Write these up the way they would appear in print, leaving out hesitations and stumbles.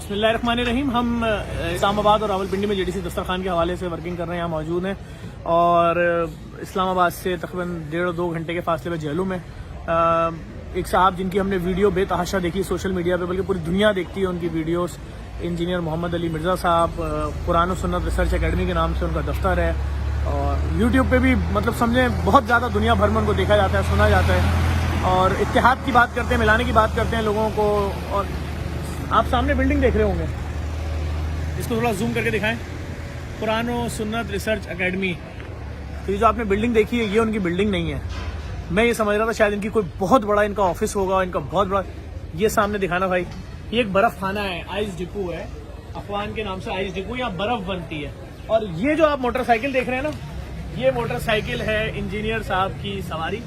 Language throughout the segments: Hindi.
बिस्मिल्लाहिर्रहमानिर्रहीम। हम इस्लामाबाद और रावलपिंडी में जेडीसी दस्तरखान के हवाले से वर्किंग कर रहे हैं, यहाँ मौजूद हैं। और इस्लामाबाद से तकरीबन 1.5-2 घंटे के फासले में जेहलू में एक साहब जिनकी हमने वीडियो बेतहाशा देखी सोशल मीडिया पे, बल्कि पूरी दुनिया देखती है उनकी वीडियोस, इंजीनियर मोहम्मद अली मिर्ज़ा साहब, कुरान और सुन्नत रिसर्च एकेडमी के नाम से उनका दफ्तर है। और यूट्यूब पे भी मतलब समझें बहुत ज़्यादा दुनिया भर में उनको देखा जाता है, सुना जाता है। और इत्तेहाद की बात करते हैं, मिलाने की बात करते हैं लोगों को। और आप सामने बिल्डिंग देख रहे होंगे, इसको थोड़ा जूम करके दिखाएं, कुरान और सुन्नत रिसर्च एकेडमी। तो ये जो आपने बिल्डिंग देखी है, ये उनकी बिल्डिंग नहीं है। मैं ये समझ रहा था शायद इनकी कोई बहुत बड़ा इनका ऑफिस होगा, इनका बहुत बड़ा। ये सामने दिखाना भाई, ये एक बर्फ खाना है, आइस डिपो है, अफवान के नाम से आइस डिपो, यहाँ बर्फ बनती है। और ये जो आप मोटरसाइकिल देख रहे हैं ना, ये मोटरसाइकिल है इंजीनियर साहब की सवारी।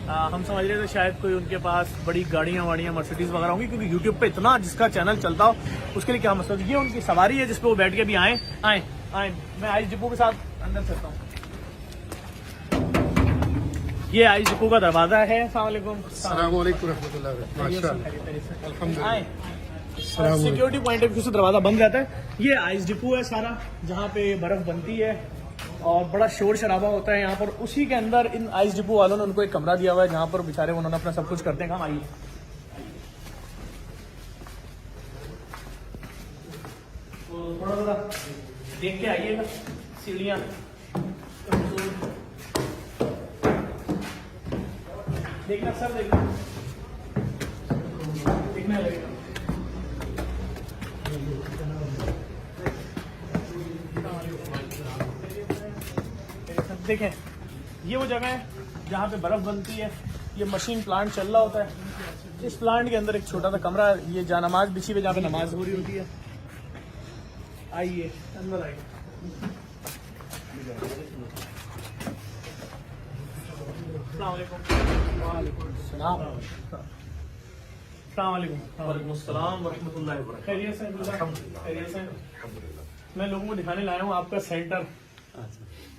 हम समझ रहे थे शायद कोई उनके पास बड़ी गाड़ियाँ वाड़ियाँ मर्सिडीज वगैरह होंगी, क्योंकि यूट्यूब पे इतना जिसका चैनल चलता हो उसके लिए क्या मतलब। ये उनकी सवारी है जिसपे वो बैठ के भी आए। मैं आइस डिपो के साथ अंदर चलता हूँ। ये आइस डिपो का दरवाजा है। अस्सलाम वालेकुम। सिक्योरिटी पॉइंट ऑफ व्यू से दरवाजा बंद रहता है। ये आइस डिपो है सारा, जहाँ पे बर्फ बनती है और बड़ा शोर शराबा होता है यहाँ पर। उसी के अंदर इन आइस डिपो वालों ने उनको एक कमरा दिया हुआ है, जहाँ पर बेचारे उन्होंने अपना सब कुछ करते हैं काम। आइए तो थोड़ा थोड़ा देख के आइएगा सीढ़ियाँ। देखना सर, देखना लगेगा। देखें, ये वो जगह है जहाँ पे बर्फ बनती है। ये मशीन प्लांट चल रहा होता है। इस प्लांट के अंदर एक छोटा सा कमरा, ये जानमाज बिछी हुई, जहाँ पे नमाज हो रही होती है। आइए अंदर आइए। अस्सलाम वालेकुम। खैरियत से? मैं लोगों को दिखाने लाया हूँ आपका सेंटर।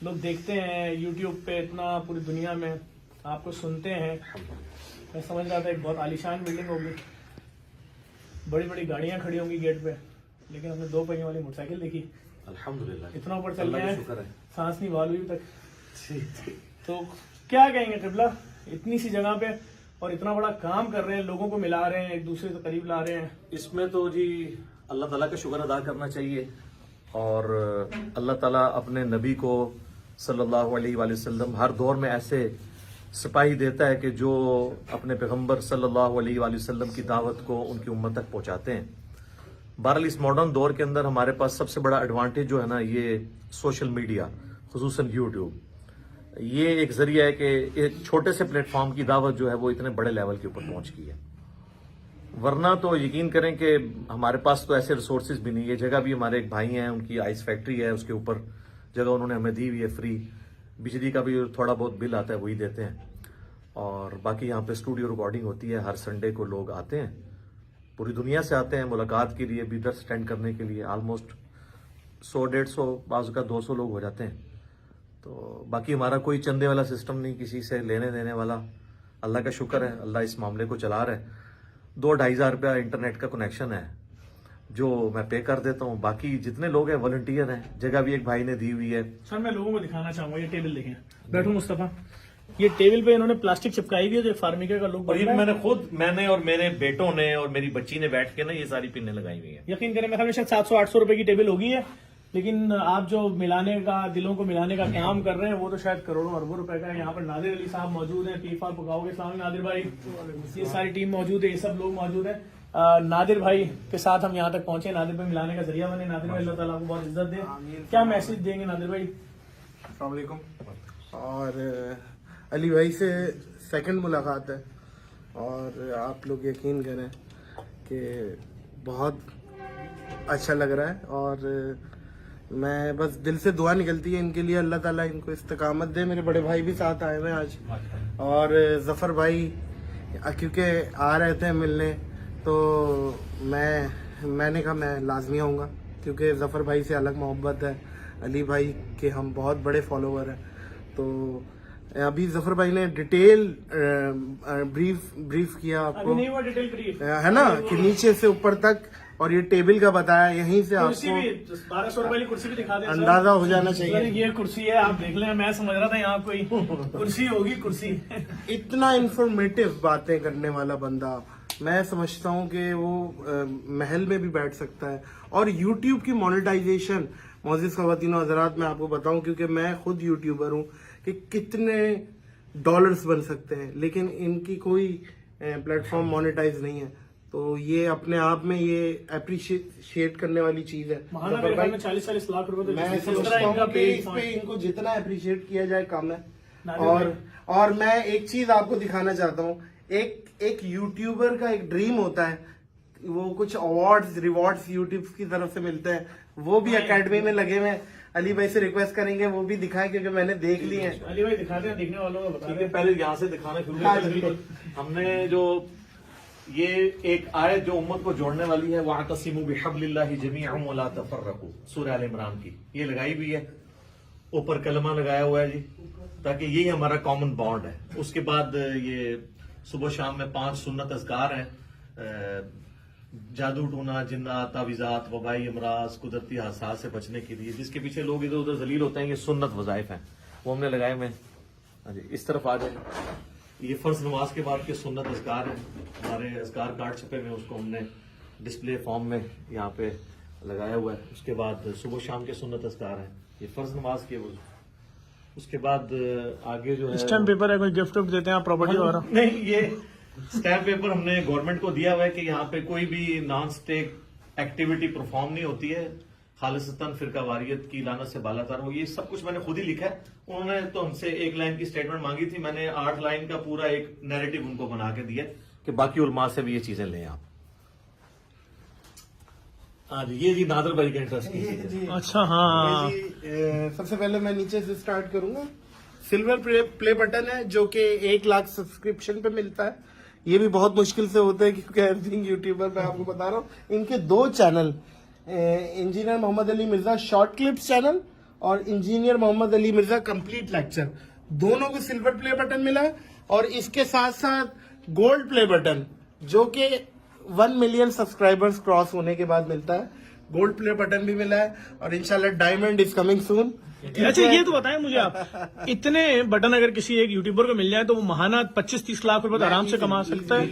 लोग देखते हैं यूट्यूब पे, इतना पूरी दुनिया में आपको सुनते हैं। मैं समझ रहा था एक बहुत आलीशान बिल्डिंग होगी, बड़ी बड़ी गाड़ियां खड़ी होंगी गेट पे, लेकिन हमने 2 पहियों वाली मोटरसाइकिल देखी। अल्हम्दुलिल्लाह, इतना ऊपर चल गया है, सांस नहीं वाल हुई तक। तो क्या कहेंगे क़िबला, इतनी सी जगह पे और इतना बड़ा काम कर रहे हैं, लोगों को मिला रहे हैं, एक दूसरे से करीब ला रहे हैं। इसमें तो जी अल्लाह ताला का शुक्र अदा करना चाहिए। और अल्लाह ताला अपने नबी को सल्लल्लाहु अलैहि वसल्लम हर दौर में ऐसे सिपाही देता है कि जो अपने पैगंबर सल्लल्लाहु अलैहि वसल्लम की दावत को उनकी उम्मत तक पहुंचाते हैं। बहरहाल इस मॉडर्न दौर के अंदर हमारे पास सबसे बड़ा एडवांटेज जो है ना, ये सोशल मीडिया, खुसूसन यूट्यूब। ये एक जरिया है कि एक छोटे से प्लेटफॉर्म की दावत जो है वो इतने बड़े लेवल के ऊपर पहुंच गई है। वरना तो यकीन करें कि हमारे पास तो ऐसे रिसोर्सेज भी नहीं है। जगह भी हमारे एक भाई हैं, उनकी आइस फैक्ट्री है, उसके ऊपर जगह उन्होंने हमें दी हुई है फ्री। बिजली का भी थोड़ा बहुत बिल आता है, वही देते हैं। और बाकी यहाँ पे स्टूडियो रिकॉर्डिंग होती है, हर संडे को लोग आते हैं, पूरी दुनिया से आते हैं मुलाकात के लिए, भी दर्स अटेंड करने के लिए। ऑलमोस्ट 100-150 बाज़ का 200 लोग हो जाते हैं। तो बाकी हमारा कोई चंदे वाला सिस्टम नहीं, किसी से लेने देने वाला। अल्लाह का शुक्र है, अल्लाह इस मामले को चला रहा है। 2-2.5 हज़ार रुपया इंटरनेट का कनेक्शन है जो मैं पे कर देता हूँ। बाकी जितने लोग हैं वॉलंटियर हैं। जगह भी एक भाई ने दी हुई है। सर मैं लोगों को दिखाना चाहूंगा, ये टेबल देखें। बैठो मुस्तफा, ये टेबल पे इन्होंने प्लास्टिक चिपकाई हुई है जो फार्मिका का लोग। और ये मैंने और मेरे बेटों ने और मेरी बच्ची ने बैठ के ना ये सारी पिन्ने लगाई हुई है। यकीन करें मेरे ख्याल में शायद 700-800 रुपए की टेबल होगी है, लेकिन आप जो मिलाने का, दिलों को मिलाने का काम कर रहे हैं, वो तो शायद करोड़ों अरबों रुपए का है। यहाँ पर नादिर अली साहब मौजूद हैं, पीफा पकाओगे। सलाम नादिर भाई, ये सारी टीम मौजूद है, ये सब लोग मौजूद हैं। नादिर भाई के साथ हम यहाँ तक पहुंचे, नादिर भाई मिलाने का जरिया बने। नादिर भाई अल्लाह ताला आपको बहुत इज्जत दे। क्या मैसेज देंगे नादिर भाई? अस्सलाम वालेकुम। और अली भाई से सेकंड मुलाकात है और आप लोग यकीन करें कि बहुत अच्छा लग रहा है। और मैं बस दिल से दुआ निकलती है इनके लिए, अल्लाह ताला इनको इस्तकामत दे। मेरे बड़े भाई भी साथ आए हुए हैं आज, और जफ़र भाई क्योंकि आ रहे थे मिलने, तो मैंने कहा मैं लाजमी आऊँगा, क्योंकि जफ़र भाई से अलग मोहब्बत है। अली भाई के हम बहुत बड़े फॉलोवर हैं। तो अभी जफर भाई ने डिटेल ब्रीफ किया आपको, नहीं हुआ डिटेल ब्रीफ है ना, कि नीचे से ऊपर तक और ये टेबल का बताया, यहीं से कुर्सी आपको भी 1200 रुपए की कुर्सी भी दिखा दें सर। अंदाजा हो जाना सर, चाहिए। ये कुर्सी है, आप देख लें। मैं समझ रहा था यहाँ कोई कुर्सी होगी, कुर्सी। इतना इंफॉर्मेटिव बातें करने वाला बंदा, मैं समझता हूँ कि वो महल में भी बैठ सकता है। और यूट्यूब की मोनेटाइजेशन, मोअज़्ज़िज़ ख़वातीन व हज़रात, मैं आपको बताऊं क्योंकि मैं खुद यूट्यूबर हूँ, कि कितने डॉलर्स बन सकते हैं, लेकिन इनकी कोई प्लेटफॉर्म मोनेटाइज नहीं है। तो ये अपने आप में ये अप्रिशिएट करने वाली चीज है। महाना मेरे ख्याल में 40-40 लाख रुपए तो मैं जिस तरह समझता इनका हूँ कि पेज इस पे इनको जितना अप्रिशिएट किया जाए कम है। नादिर और मैं एक चीज आपको दिखाना चाहता हूँ, एक यूट्यूबर का एक ड्रीम होता है, वो कुछ अवार्ड्स रिवॉर्ड्स यूट्यूब की तरफ से मिलते हैं, वो भी एकेडमी में लगे हुए हैं। अली भाई से रिक्वेस्ट करेंगे वो भी दिखाएं, क्योंकि मैंने देख लिए हैं। अली भाई दिखाते हैं, देखने वालों को बता ठीक दें। है, पहले यहाँ से दिखाना शुरू हाँ, करते हैं। हमने जो ये एक आयत जो उम्मत को जोड़ने वाली है, वअतसिमू बिहब्लिल्लाहि जमीअन वला तफर्रकू, सूरह आल इमरान की, ये लगाई भी है, ऊपर कलमा लगाया हुआ है जी, ताकि यही हमारा कॉमन बॉन्ड है। उसके बाद ये सुबह शाम में 5 सुन्नत अज़कार हैं, जादू टूना, जिन्नात, तावीज़ात, वबाई अमराज, कुदरती हादसात से बचने के लिए, जिसके पीछे लोग इधर उधर जलील होते हैं, ये सुन्नत वज़ाइफ हैं, वो हमने लगाए हुए हैं। हाँ जी, इस तरफ आ जाए। ये फर्ज नमाज के बाद के सुन्नत अज़कार हैं, हमारे अज़कार कार्ड छपे हुए, उसको हमने डिस्प्ले फॉर्म में यहाँ पे लगाया हुआ है। उसके बाद सुबह शाम के सुन्नत अज़कार हैं, ये फर्ज नमाज के। उसके बाद आगे जो है स्टैम्प पेपर है, कोई गिफ्ट विफ्ट देते हैं आप, प्रॉपर्टी वगैरह? नहीं, ये स्टैम्प पेपर हमने गवर्नमेंट को दिया हुआ है कि यहाँ पे कोई भी नॉन स्टेक एक्टिविटी परफॉर्म नहीं होती है, खालिसतन फिरका वारियत की लानत से बालातर हो। ये सब कुछ मैंने खुद ही लिखा है। उन्होंने तो हमसे 1 लाइन की स्टेटमेंट मांगी थी, मैंने 8 लाइन का पूरा एक नैरेटिव उनको बना के दिया कि बाकी उलमा से भी ये चीजें लें आप। हाँ जी, ये जी नादर भाई का इंटरेस्ट की चीज़ है। अच्छा, हाँ। सबसे पहले मैं नीचे से स्टार्ट करूंगा। सिल्वर प्ले बटन है जो कि 1 लाख सब्सक्रिप्शन पे मिलता है। ये भी बहुत मुश्किल से होता है, क्योंकि एवरीथिंग यूट्यूबर मैं आपको बता रहा हूँ, इनके 2 channel, engineer Mohammad Ali Mirza short clips channel और engineer Mohammad Ali Mirza complete lecture, दोनों को सिल्वर प्ले बटन मिला है। और इसके साथ साथ गोल्ड प्ले बटन, जो कि 1 मिलियन सब्सक्राइबर्स क्रॉस होने के बाद मिलता है, गोल्ड प्ले बटन भी मिला है। और इंशाल्लाह डायमंड इज कमिंग सून। अच्छा, ये तो बताएं मुझे आप, इतने बटन अगर किसी एक यूट्यूबर को मिल जाए तो वो महाना 25-30 लाख रुपए तो आराम से कमा सकता है।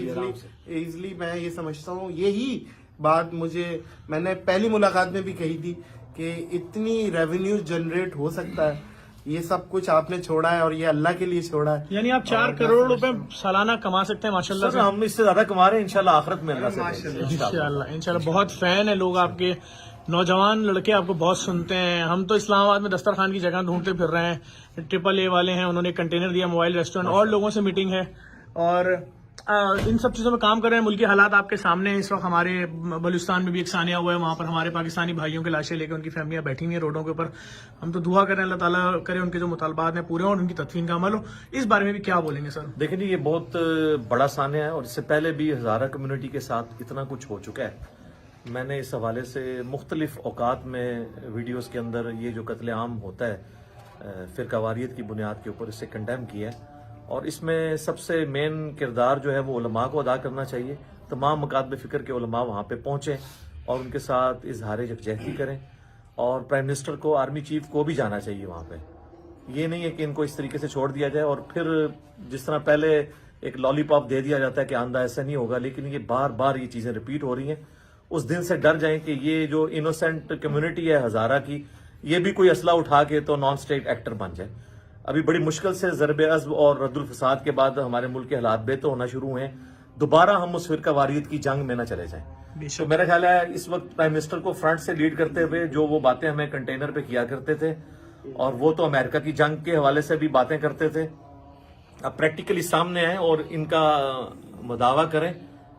इजीली मैं ये समझता हूँ। यही बात मैंने पहली मुलाकात में भी कही थी कि इतनी रेवेन्यू जनरेट हो सकता है। ये सब कुछ आपने छोड़ा है और ये अल्लाह के लिए छोड़ा है। यानी आप 4 करोड़ रुपए सालाना कमा सकते हैं माशाल्लाह सर से। हम इससे ज्यादा कमा रहे हैं इंशाल्लाह आखिरत में अल्लाह से। इंशाल्लाह बहुत फैन है लोग आपके, नौजवान लड़के आपको बहुत सुनते हैं। हम तो इस्लामाबाद में दस्तरखान की जगह ढूंढते फिर रहे हैं। AAA वाले हैं, उन्होंने कंटेनर दिया, मोबाइल रेस्टोरेंट, और लोगों से मीटिंग है, और इन सब चीजों में काम कर रहे हैं। मुल्की हालात आपके सामने हैं। इस वक्त हमारे बलूचिस्तान में भी एक सानिया हुआ है, वहां पर हमारे पाकिस्तानी भाइयों की लाशें लेकर उनकी फैमिलियां बैठी हुई हैं रोडों के ऊपर। हम तो दुआ करें अल्लाह ताला करे उनके जो मुतालबात हैं पूरे और उनकी तदफीन का अमल हो। इस बारे में भी क्या बोलेंगे सर? देखिए जी, ये बहुत बड़ा सानिया है और इससे पहले भी हज़ारा कम्युनिटी के साथ इतना कुछ हो चुका है। मैंने इस हवाले से मुख्तलिफ औकात में वीडियोस के अंदर ये जो कत्लेआम होता है फ़िरकावारियत की बुनियाद के ऊपर, इससे कंडेम किया है। और इसमें सबसे मेन किरदार जो है वो उलमा को अदा करना चाहिए। तमाम मकातब फ़िक्र के उलमा वहाँ पे पहुँचें और उनके साथ इजहार यकजहती करें। और प्राइम मिनिस्टर को, आर्मी चीफ को भी जाना चाहिए वहाँ पे। ये नहीं है कि इनको इस तरीके से छोड़ दिया जाए और फिर जिस तरह पहले एक लॉलीपॉप दे दिया जाता है कि आंदा ऐसा नहीं होगा, लेकिन ये बार बार ये चीज़ें रिपीट हो रही हैं। उस दिन से डर जाएं कि ये जो इनोसेंट कम्युनिटी है हज़ारा की, ये भी कोई असला उठा के तो नॉन स्टेट एक्टर बन जाए। अभी बड़ी मुश्किल से ज़रबे अज़्ब और रद्दुल फसाद के बाद हमारे मुल्क के हालात बेहतर होना शुरू हुए हैं। दोबारा हम उस फिरका वारियत की जंग में न चले जाएं। तो मेरा ख्याल है इस वक्त प्राइम मिनिस्टर को फ्रंट से लीड करते हुए जो वो बातें हमें कंटेनर पे किया करते थे, और वो तो अमेरिका की जंग के हवाले से भी बातें करते थे, अब प्रैक्टिकली सामने आए और इनका मुदावा करें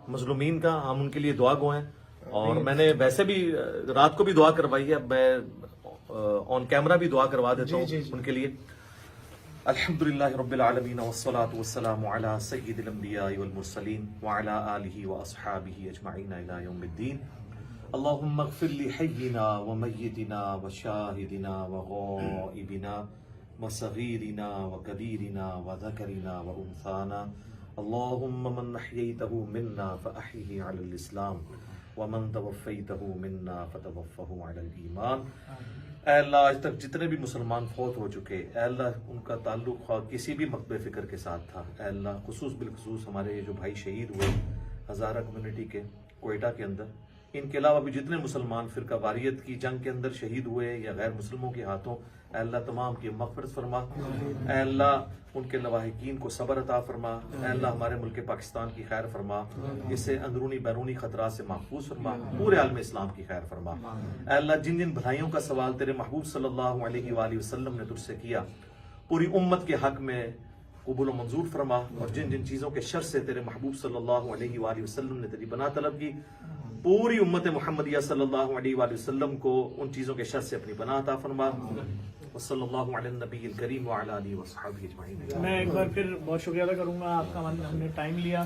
मजलूमीन का। हम उनके लिए दुआ गो हैं। और मैंने वैसे भी रात को भी दुआ करवाई है, मैं ऑन कैमरा भी दुआ करवा देता हूँ उनके लिए। अल्हम्दुलिल्लाह रब्बिल आलमीन वस्सलातु वस्सलामु अला सय्यिदिल अंबिया वल मुरसलीन व अला आलिहि व अस्हाबिहि अजमईन इला यौमिद्दीन। अल्लाहुम्मा इग़फिर लि हय्यिना व मय्यितिना व शाहिदिना व गाइबिना व सगीरिना व कबीरिना व ज़करिना व उन्साना। अल्लाहुम्मा मन अहयैतहु मिन्ना फ़अहयिही अलल इस्लाम वमन तवफ़्फ़ैतहु मिन्ना फ़तवफ़्फ़हु अलल ईमान। ऐ अल्लाह आज तक जितने भी मुसलमान फौत हो चुके, ऐ अल्लाह उनका ताल्लुक किसी भी मकबे फ़िक्र के साथ था, ऐ अल्लाह खुसूस बिलखुसूस हमारे जो भाई शहीद हुए हज़ारा कम्युनिटी के कोयटा के अंदर, इनके अलावा भी जितने मुसलमान फ़िरका वारियत की जंग के अंदर शहीद हुए या गैर मुसलमों के हाथों, ऐ अल्लाह तमाम की मग़फ़िरत फरमा। ऐ अल्लाह उनके लवाहिकीन को सब्र अता फरमा। ऐ अल्लाह हमारे मुल्क पाकिस्तान की खैर फरमा, इससे अंदरूनी बैरूनी ख़तरात से महफूज फरमा, पूरे आलम इस्लाम की खैर फरमा। ऐ अल्लाह जिन जिन भलाइयों का सवाल तेरे महबूब सल्लल्लाहु अलैहि वसल्लम ने तुझसे किया, पूरी उम्मत के हक में कबूल मंजूर फरमा, और जिन जिन चीज़ों के शर से तेरे महबूब सल्लल्लाहु अलैहि वसल्लम ने तेरी बना तलब की, पूरी उम्मत मुहम्मदिया सल्लल्लाहु अलैहि वसल्लम को उन चीज़ों के शर से अपनी बना अता फरमा। वसल्लल्लाहु अला नबील करीम व अला आलिहि व अस्हाबिहि अजमईन। मैं एक बार फिर बहुत शुक्रिया अदा करूँगा आपका, हमने टाइम लिया।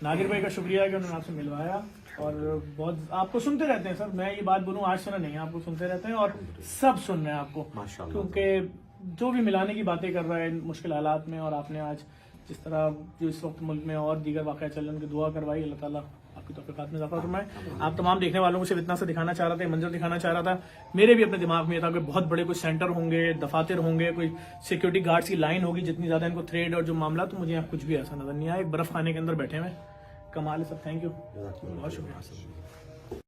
नादिर भाई का शुक्रिया कि उन्होंने आपसे मिलवाया, और बहुत आपको सुनते रहते हैं सर, मैं ये बात बोलूँ आज सुना नहीं, आपको सुनते रहते हैं और सब सुन रहे हैं आपको, क्योंकि जो भी मिलाने की बातें कर रहा है मुश्किल हालात में, और आपने आज जिस तरह जो इस वक्त मुल्क में और दीगर वाक़या चल रहे हैं, दुआ करवाई, अल्लाह ताला आपकी तौफ़ीक़ात में इज़ाफ़ा फरमाए। आप तमाम देखने वालों को सिर्फ इतना सा दिखाना चाह रहा था, मंजर दिखाना चाह रहा था। मेरे भी अपने दिमाग में था कि बहुत बड़े कोई सेंटर होंगे, दफातर होंगे, कोई सिक्योरिटी गार्ड्स की लाइन होगी, जितनी ज़्यादा इनको थ्रेड और जो मामला, तो मुझे यहाँ कुछ भी ऐसा नजर नहीं आया। एक बर्फ़ खाने के अंदर बैठे हुए, कमाल है सब। थैंक यू, बहुत शुक्रिया।